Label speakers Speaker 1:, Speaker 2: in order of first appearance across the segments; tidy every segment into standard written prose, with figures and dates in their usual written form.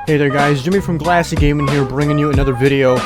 Speaker 1: Hey there guys, Jimmy from Glassy Gaming here, bringing you another video.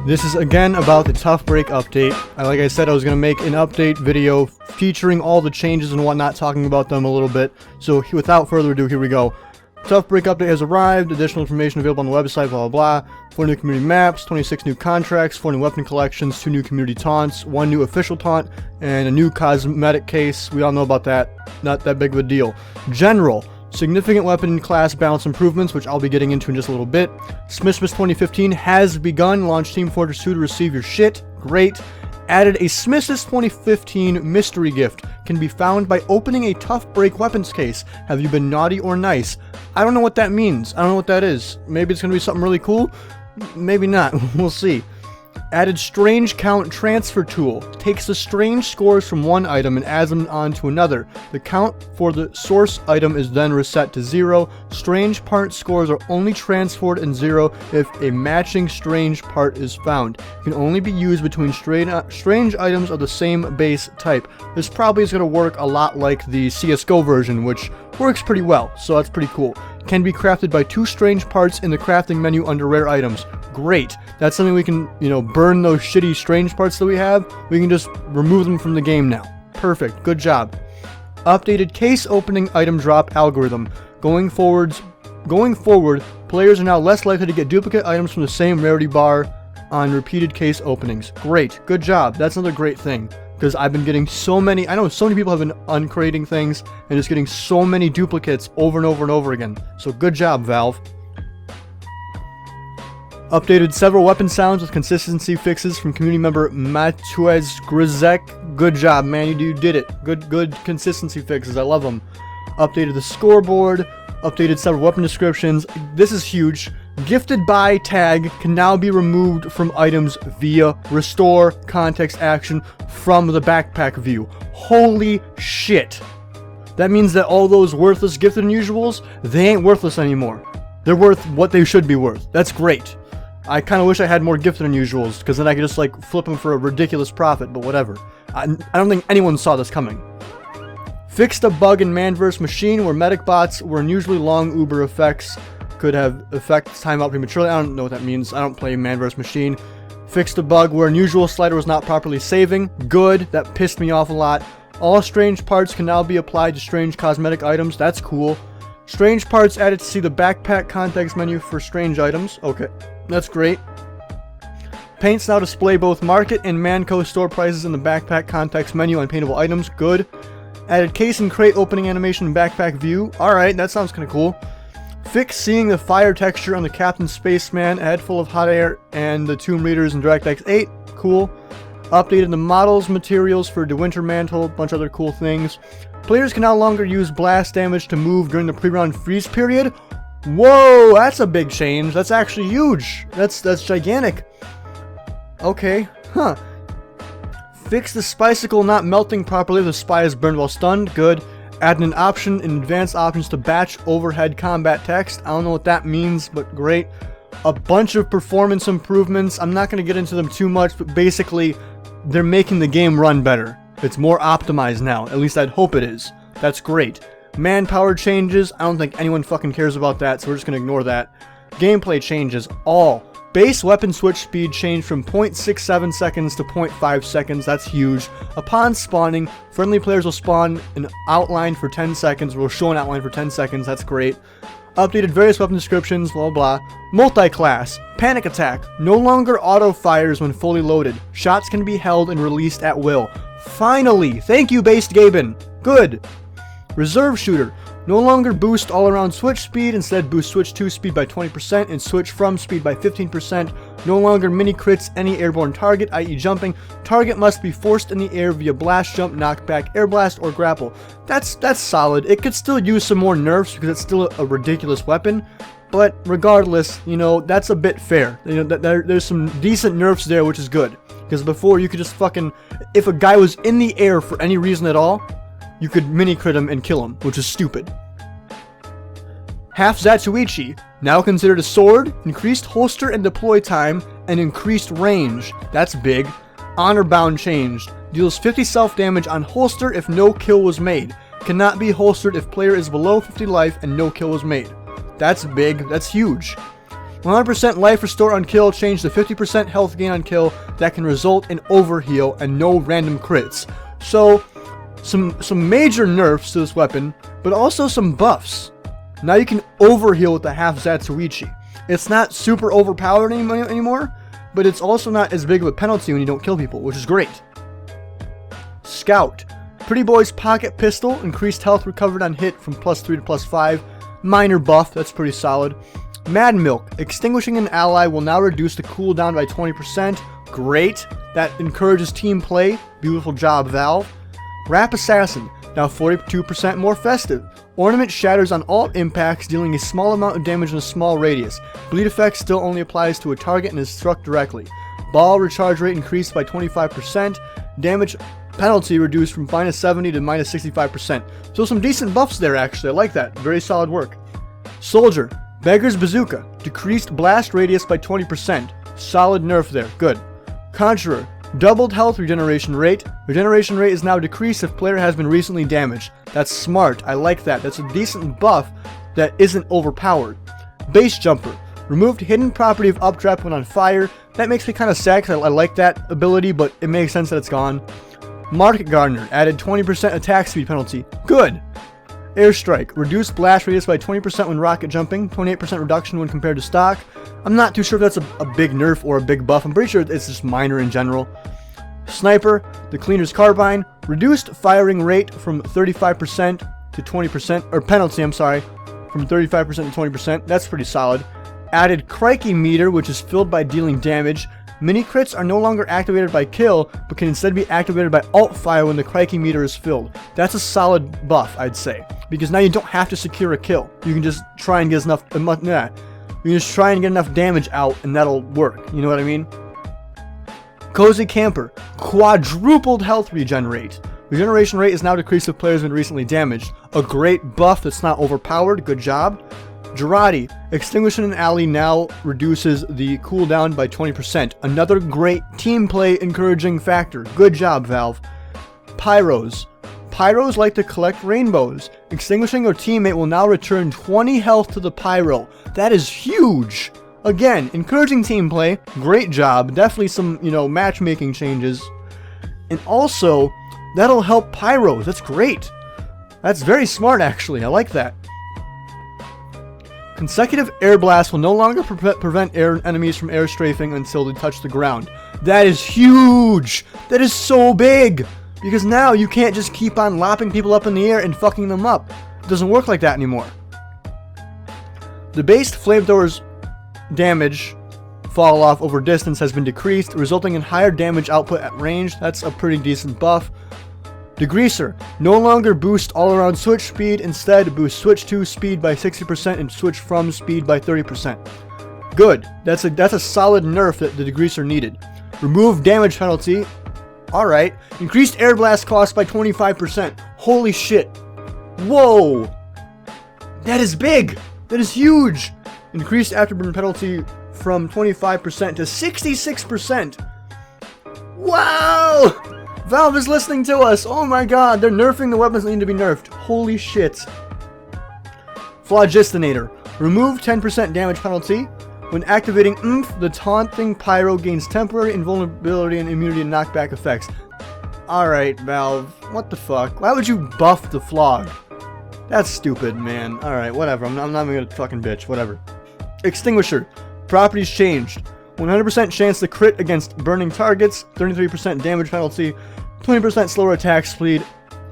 Speaker 1: This is again about the Tough Break update. Like I said, I was going to make an update video featuring all the changes and whatnot, talking about them a little bit. So without further ado, here we go. Tough Break update has arrived, additional information available on the website, blah blah blah. 4 new community maps, 26 new contracts, 4 new weapon collections, 2 new community taunts, 1 new official taunt, and a new cosmetic case. We all know about that, not that big of a deal. General. Significant weapon class balance improvements, which I'll be getting into in just a little bit. Smithmas 2015 has begun. Launch Team Fortress 2 to receive your shit. Great. Added a Smithmas 2015 mystery gift. Can be found by opening a Tough Break weapons case. Have you been naughty or nice? I don't know what that means. I don't know what that is. Maybe it's going to be something really cool. Maybe not. We'll see. Added Strange Count Transfer Tool. Takes the strange scores from one item and adds them onto another. The count for the source item is then reset to 0. Strange part scores are only transferred in 0 if a matching strange part is found. It can only be used between strange items of the same base type. This probably is going to work a lot like the CSGO version, which works pretty well, so that's pretty cool. Can be crafted by 2 strange parts in the crafting menu under rare items. Great. That's something we can, burn those shitty strange parts that we have. We can just remove them from the game now. Perfect. Good job. Updated case opening item drop algorithm. Going forward, players are now less likely to get duplicate items from the same rarity bar on repeated case openings. Great. Good job. That's another great thing. Because I've been getting so many, I know so many people have been uncrating things and just getting so many duplicates over and over and over again. So good job, Valve. Updated several weapon sounds with consistency fixes from community member Matwez Grzek. Good job, man. You did it. Good consistency fixes. I love them. Updated the scoreboard. Updated several weapon descriptions. This is huge. Gifted by tag can now be removed from items via restore context action from the backpack view. Holy shit. That means that all those worthless gifted unusuals, they ain't worthless anymore. They're worth what they should be worth. That's great. I kind of wish I had more gifted unusuals, because then I could just flip them for a ridiculous profit, but whatever. I don't think anyone saw this coming. Fixed a bug in Manverse Machine where medic bots were unusually long Uber effects could have effects time out prematurely. I don't know what that means. I don't play Manverse Machine. Fixed a bug where unusual slider was not properly saving. Good. That pissed me off a lot. All strange parts can now be applied to strange cosmetic items. That's cool. Strange parts added to see the backpack context menu for strange items. Okay. That's great. Paints now display both market and Manco store prices in the backpack context menu on paintable items. Good. Added case and crate opening animation in backpack view. Alright, that sounds kind of cool. Fix seeing the fire texture on the Captain Spaceman, a head full of hot air, and the Tomb Raiders in DirectX 8. Cool. Updated the models materials for the Winter Mantle, a bunch of other cool things. Players can no longer use blast damage to move during the pre-round freeze period. Whoa, that's a big change. That's actually huge. That's gigantic. Okay, huh. Fix the spicicle not melting properly if the spy is burned while stunned. Good. Add an option in advanced options to batch overhead combat text. I don't know what that means, but great. A bunch of performance improvements. I'm not going to get into them too much, but basically, they're making the game run better. It's more optimized now. At least I'd hope it is. That's great. Manpower changes. I don't think anyone fucking cares about that, so we're just going to ignore that. Gameplay changes. All. Base weapon switch speed changed from 0.67 seconds to 0.5 seconds. That's huge. Upon spawning, friendly players will spawn an outline for 10 seconds. We'll show an outline for 10 seconds. That's great. Updated various weapon descriptions, blah blah. Multi-class. Panic attack. No longer auto fires when fully loaded. Shots can be held and released at will. Finally! Thank you, Based Gaben. Good. Reserve shooter. No longer boost all-around switch speed, instead boost switch 2 speed by 20% and switch from speed by 15%. No longer mini crits any airborne target, i.e. jumping. Target must be forced in the air via blast, jump, knockback, air blast, or grapple. That's solid. It could still use some more nerfs because it's still a ridiculous weapon. But regardless, that's a bit fair. There's some decent nerfs there, which is good. Because before you could just fucking, if a guy was in the air for any reason at all, you could mini-crit him and kill him, which is stupid. Half Zatuichi, now considered a sword, increased holster and deploy time, and increased range. That's big. Honor Bound changed. Deals 50 self-damage on holster if no kill was made. Cannot be holstered if player is below 50 life and no kill was made. That's big. That's huge. 100% life restore on kill changed to 50% health gain on kill that can result in overheal and no random crits. So, some major nerfs to this weapon, but also some buffs. Now you can overheal with the half Zatsuichi. It's not super overpowered anymore, but it's also not as big of a penalty when you don't kill people, which is great. Scout. Pretty Boy's pocket pistol, increased health recovered on hit from +3 to +5. Minor buff, that's pretty solid. Mad Milk. Extinguishing an ally will now reduce the cooldown by 20%. Great. That encourages team play. Beautiful job, Valve. Rap Assassin. Now 42% more festive. Ornament shatters on all impacts, dealing a small amount of damage in a small radius. Bleed effect still only applies to a target and is struck directly. Ball recharge rate increased by 25%. Damage penalty reduced from -70 to -65%. So some decent buffs there, actually. I like that. Very solid work. Soldier. Beggar's Bazooka. Decreased blast radius by 20%. Solid nerf there. Good. Conjurer. Doubled health regeneration rate. Regeneration rate is now decreased if player has been recently damaged. That's smart. I like that. That's a decent buff that isn't overpowered. Base Jumper. Removed hidden property of updraft when on fire. That makes me kind of sad because I like that ability, but it makes sense that it's gone. Market Gardener. Added 20% attack speed penalty. Good. Airstrike. Reduced blast radius by 20% when rocket jumping. 28% reduction when compared to stock. I'm not too sure if that's a big nerf or a big buff. I'm pretty sure it's just minor in general. Sniper. The Cleaner's Carbine. Reduced firing rate from 35% to 20%. Or penalty, I'm sorry. From 35% to 20%. That's pretty solid. Added Crikey Meter, which is filled by dealing damage. Mini crits are no longer activated by kill, but can instead be activated by alt fire when the Crikey Meter is filled. That's a solid buff, I'd say, because now you don't have to secure a kill. You can just try and get enough. You can just try and get enough damage out, and that'll work. You know what I mean? Cozy Camper. Quadrupled health regenerate. Regeneration rate is now decreased if players have been recently damaged. A great buff that's not overpowered. Good job. Girardi. Extinguishing an ally now reduces the cooldown by 20%. Another great team play encouraging factor. Good job, Valve. Pyros. Pyros like to collect rainbows. Extinguishing your teammate will now return 20 health to the pyro. That is huge. Again, encouraging team play. Great job. Definitely some, matchmaking changes. And also, that'll help pyros. That's great. That's very smart, actually. I like that. Consecutive air blasts will no longer prevent air enemies from air strafing until they touch the ground. That is huge! That is so big! Because now you can't just keep on lopping people up in the air and fucking them up. It doesn't work like that anymore. The base flamethrower's damage fall off over distance has been decreased, resulting in higher damage output at range. That's a pretty decent buff. Degreaser. No longer boost all-around switch speed, instead boost switch to speed by 60% and switch from speed by 30%. Good. That's a solid nerf that the Degreaser needed. Remove damage penalty. Alright. Increased air blast cost by 25%. Holy shit. Whoa. That is big. That is huge. Increased afterburn penalty from 25% to 66%. Wow. Valve is listening to us. Oh my god, they're nerfing the weapons that need to be nerfed. Holy shit. Phlogistinator. Remove 10% damage penalty. When activating Oomph, the taunting pyro gains temporary invulnerability and immunity to knockback effects. Alright, Valve. What the fuck? Why would you buff the Flog? That's stupid, man. Alright, whatever. I'm not even gonna fucking bitch. Whatever. Extinguisher. Properties changed. 100% chance to crit against burning targets, 33% damage penalty, 20% slower attack speed,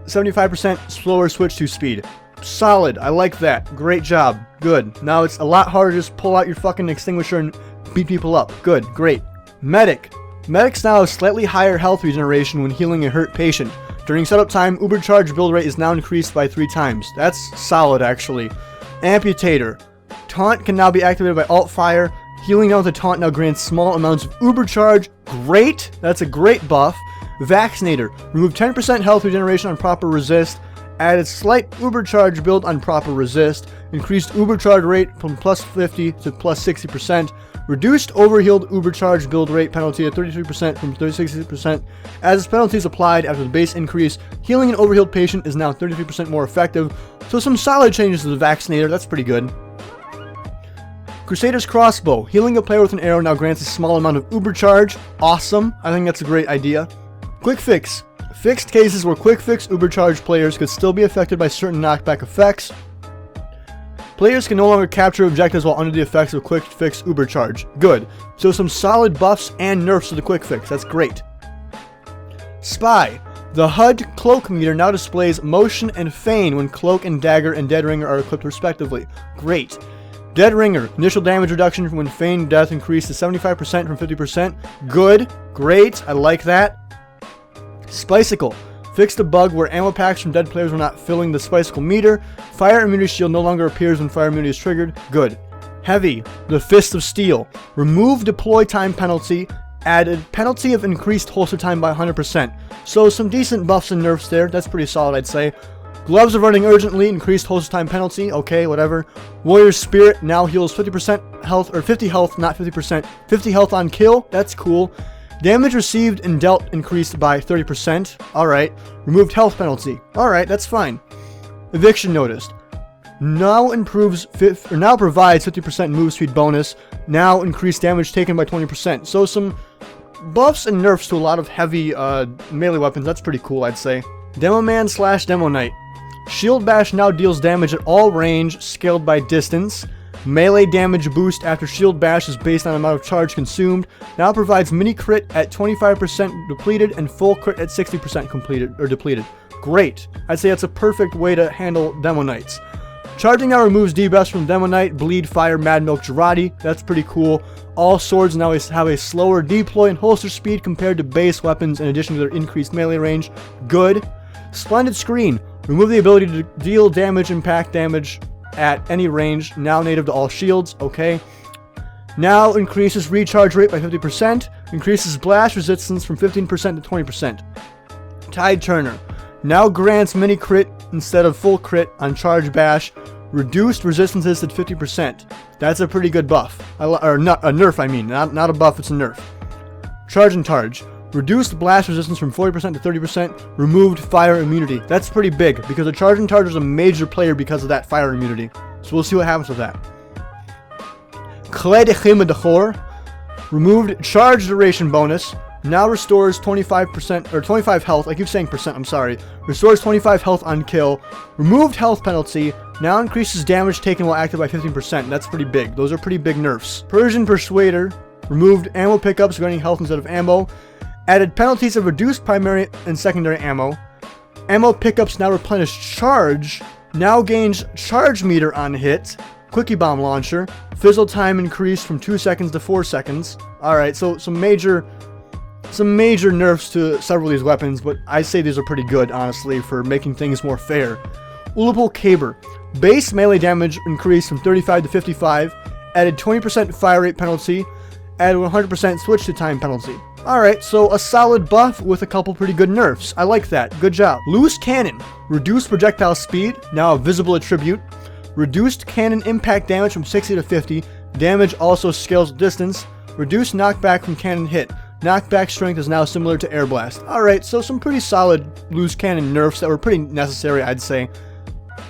Speaker 1: 75% slower switch to speed. Solid. I like that. Great job. Good. Now it's a lot harder to just pull out your fucking extinguisher and beat people up. Good. Great. Medic. Medics now have slightly higher health regeneration when healing a hurt patient. During setup time, Ubercharge build rate is now increased by 3 times. That's solid, actually. Amputator. Taunt can now be activated by alt fire. Healing down with a taunt now grants small amounts of Ubercharge. Great! That's a great buff. Vaccinator. Remove 10% health regeneration on proper resist. Added slight Ubercharge build on proper resist. Increased Ubercharge rate from +50 to +60%. Reduced overhealed Ubercharge build rate penalty at 33% from 60%. As its penalty is applied after the base increase, healing an overhealed patient is now 33% more effective. So some solid changes to the Vaccinator. That's pretty good. Crusader's Crossbow. Healing a player with an arrow now grants a small amount of uber charge. Awesome. I think that's a great idea. Quick Fix. Fixed cases where Quick Fix uber charge players could still be affected by certain knockback effects. Players can no longer capture objectives while under the effects of Quick Fix uber charge. Good. So some solid buffs and nerfs to the Quick Fix. That's great. Spy. The HUD cloak meter now displays motion and feign when cloak and dagger and dead ringer are equipped respectively. Great. Dead ringer. Initial damage reduction when feign death increased to 75% from 50%. Good. Great. I like that. Spicicle. Fixed a bug where ammo packs from dead players were not filling the Spicicle meter. Fire immunity shield no longer appears when fire immunity is triggered. Good. Heavy. The Fist of Steel. Remove deploy time penalty. Added penalty of increased holster time by 100%. So some decent buffs and nerfs there. That's pretty solid, I'd say. Gloves of Running Urgently. Increased holster time penalty. Okay, whatever. Warrior's Spirit now heals 50% health, or 50 health, not 50%. 50 health on kill. That's cool. Damage received and dealt increased by 30%. Alright. Removed health penalty. Alright, that's fine. Eviction Notice. Now provides 50% move speed bonus. Now increased damage taken by 20%. So some buffs and nerfs to a lot of heavy melee weapons. That's pretty cool, I'd say. Demo Man / Demo Knight. Shield Bash now deals damage at all range, scaled by distance. Melee damage boost after Shield Bash is based on amount of charge consumed. Now provides mini crit at 25% depleted and full crit at 60% completed or depleted. Great. I'd say that's a perfect way to handle Demo Knights. Charging now removes debuffs from Demo Knight, Bleed, Fire, Mad Milk, Girardi. That's pretty cool. All swords now have a slower deploy and holster speed compared to base weapons in addition to their increased melee range. Good. Splendid Screen. Remove the ability to deal damage, impact damage at any range. Now native to all shields. Okay. Now increases recharge rate by 50%. Increases blast resistance from 15% to 20%. Tide Turner. Now grants mini crit instead of full crit on charge bash. Reduced resistances at 50%. That's a pretty good buff. Or not a nerf, I mean. Not a buff, it's a nerf. Charge and Targe. Reduced blast resistance from 40% to 30%. Removed fire immunity. That's pretty big because the Charge and Targe is a major player because of that fire immunity. So we'll see what happens with that. Clé de Chime de Chor. Removed charge duration bonus. Now restores 25% or 25 health. I keep saying percent, I'm sorry. Restores 25 health on kill. Removed health penalty. Now increases damage taken while active by 15%. That's pretty big. Those are pretty big nerfs. Persian Persuader. Removed ammo pickups gaining health instead of ammo. Added penalties of reduced primary and secondary ammo. Ammo pickups now replenish charge. Now gains charge meter on hit. Quickie Bomb Launcher. Fizzle time increased from 2 seconds to 4 seconds. Alright, so some major nerfs to several of these weapons, but I say these are pretty good, honestly, for making things more fair. Ulapul Caber. Base melee damage increased from 35 to 55. Added 20% fire rate penalty. Added 100% switch to time penalty. Alright, so a solid buff with a couple pretty good nerfs. I like that. Good job. Loose Cannon. Reduced projectile speed. Now a visible attribute. Reduced cannon impact damage from 60 to 50. Damage also scales distance. Reduced knockback from cannon hit. Knockback strength is now similar to Air Blast. Alright, so some pretty solid loose cannon nerfs that were pretty necessary, I'd say.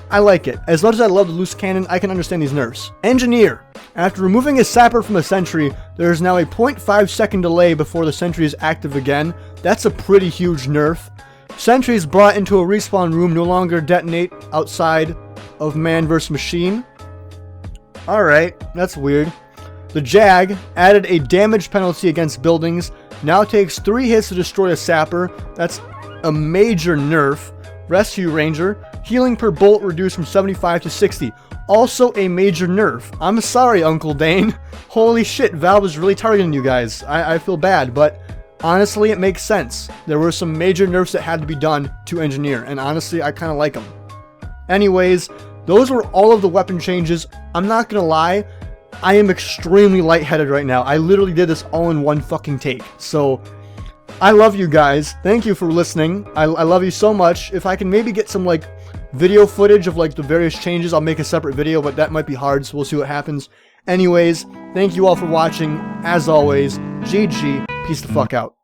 Speaker 1: I like it. As much as I love the loose cannon, I can understand these nerfs. Engineer. After removing a sapper from a sentry, there is now a 0.5 second delay before the sentry is active again. That's a pretty huge nerf. Sentries brought into a respawn room no longer detonate outside of man vs. machine. Alright, that's weird. The Jag added a damage penalty against buildings. Now takes 3 hits to destroy a sapper. That's a major nerf. Rescue Ranger. Healing per bolt reduced from 75 to 60. Also a major nerf. I'm sorry, Uncle Dane. Holy shit, Valve is really targeting you guys. I feel bad, but honestly, it makes sense. There were some major nerfs that had to be done to Engineer, and honestly, I kind of like them. Anyways, those were all of the weapon changes. I'm not gonna lie, I am extremely lightheaded right now. I literally did this all in one fucking take. So, I love you guys. Thank you for listening. I love you so much. If I can maybe get some, like, video footage of, like, the various changes, I'll make a separate video, but that might be hard, so we'll see what happens. Anyways, thank you all for watching. As always, GG. Peace the fuck out.